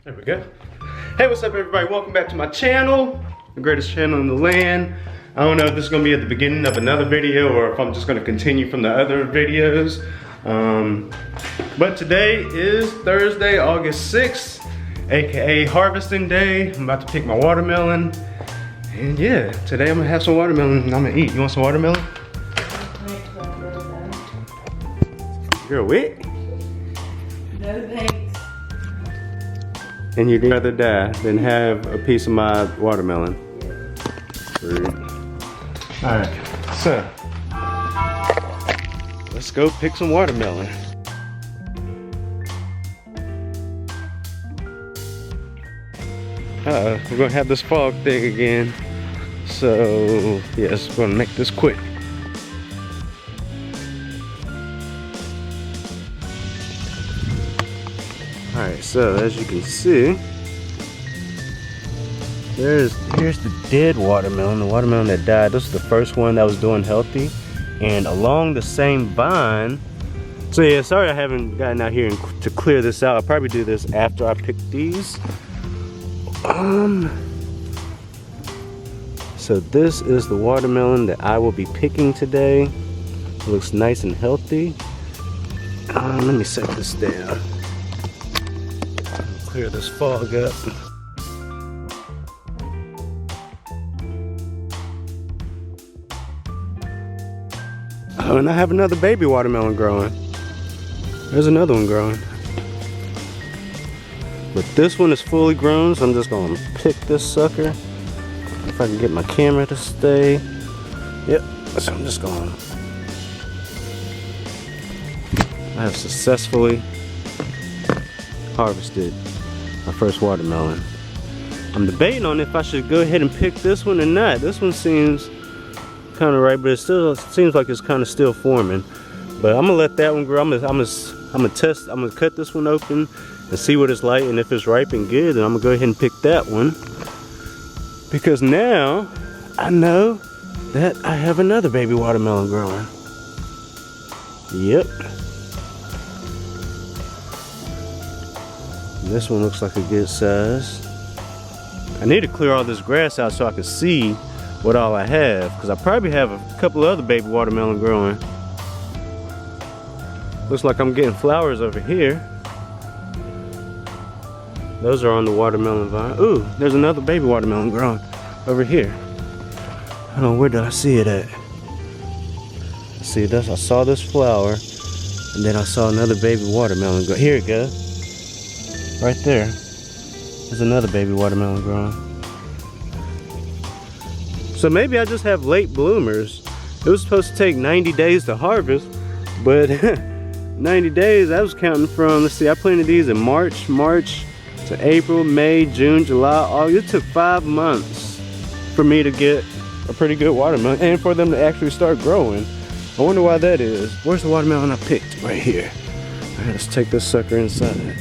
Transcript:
There we go. Hey, what's up everybody? Welcome back to my channel, the greatest channel in the land. I don't know if this is gonna be at the beginning of another video or if I'm just gonna continue from the other videos. But today is Thursday, August 6th, aka harvesting day. I'm about to pick my watermelon. And yeah, today I'm gonna have some watermelon and I'm gonna eat. You want some watermelon? You're wet? No thanks. And you'd rather die than have a piece of my watermelon. Rude. Alright, so let's go pick some watermelon. We're gonna have this fog thing again. So yes, we're gonna make this quick. Alright, so as you can see, here's the dead watermelon, the watermelon that died. This is the first one that was doing healthy. And along the same vine, so yeah, sorry I haven't gotten out here to clear this out. I'll probably do this after I pick these. So this is the watermelon that I will be picking today. It looks nice and healthy. Let me set this down. Clear this fog up. Oh, and I have another baby watermelon growing. There's another one growing. But this one is fully grown, so I'm just gonna pick this sucker. If I can get my camera to stay. Yep, so I'm just going. I have successfully harvested my first watermelon. I'm debating on if I should go ahead and pick this one or not. This one seems kind of right, but it still seems like it's kind of still forming. But I'm gonna let that one grow. I'm gonna cut this one open and see what it's like, and if it's ripe and good, then I'm gonna go ahead and pick that one. Because now I know that I have another baby watermelon growing. Yep. This one looks like a good size. I need to clear all this grass out so I can see what all I have, because I probably have a couple of other baby watermelon growing. Looks like I'm getting flowers over here. Those are on the watermelon vine. Ooh, there's another baby watermelon growing over here. I don't know, where did I see it at? See this? I saw this flower, and then I saw another baby watermelon grow. Here it goes. Right there. There's another baby watermelon growing. So maybe I just have late bloomers. It was supposed to take 90 days to harvest, but 90 days, I was counting from, let's see, I planted these in March to April, May, June, July, August. It took 5 months for me to get a pretty good watermelon and for them to actually start growing. I wonder why that is. Where's the watermelon I picked? Right here. All right, let's take this sucker inside.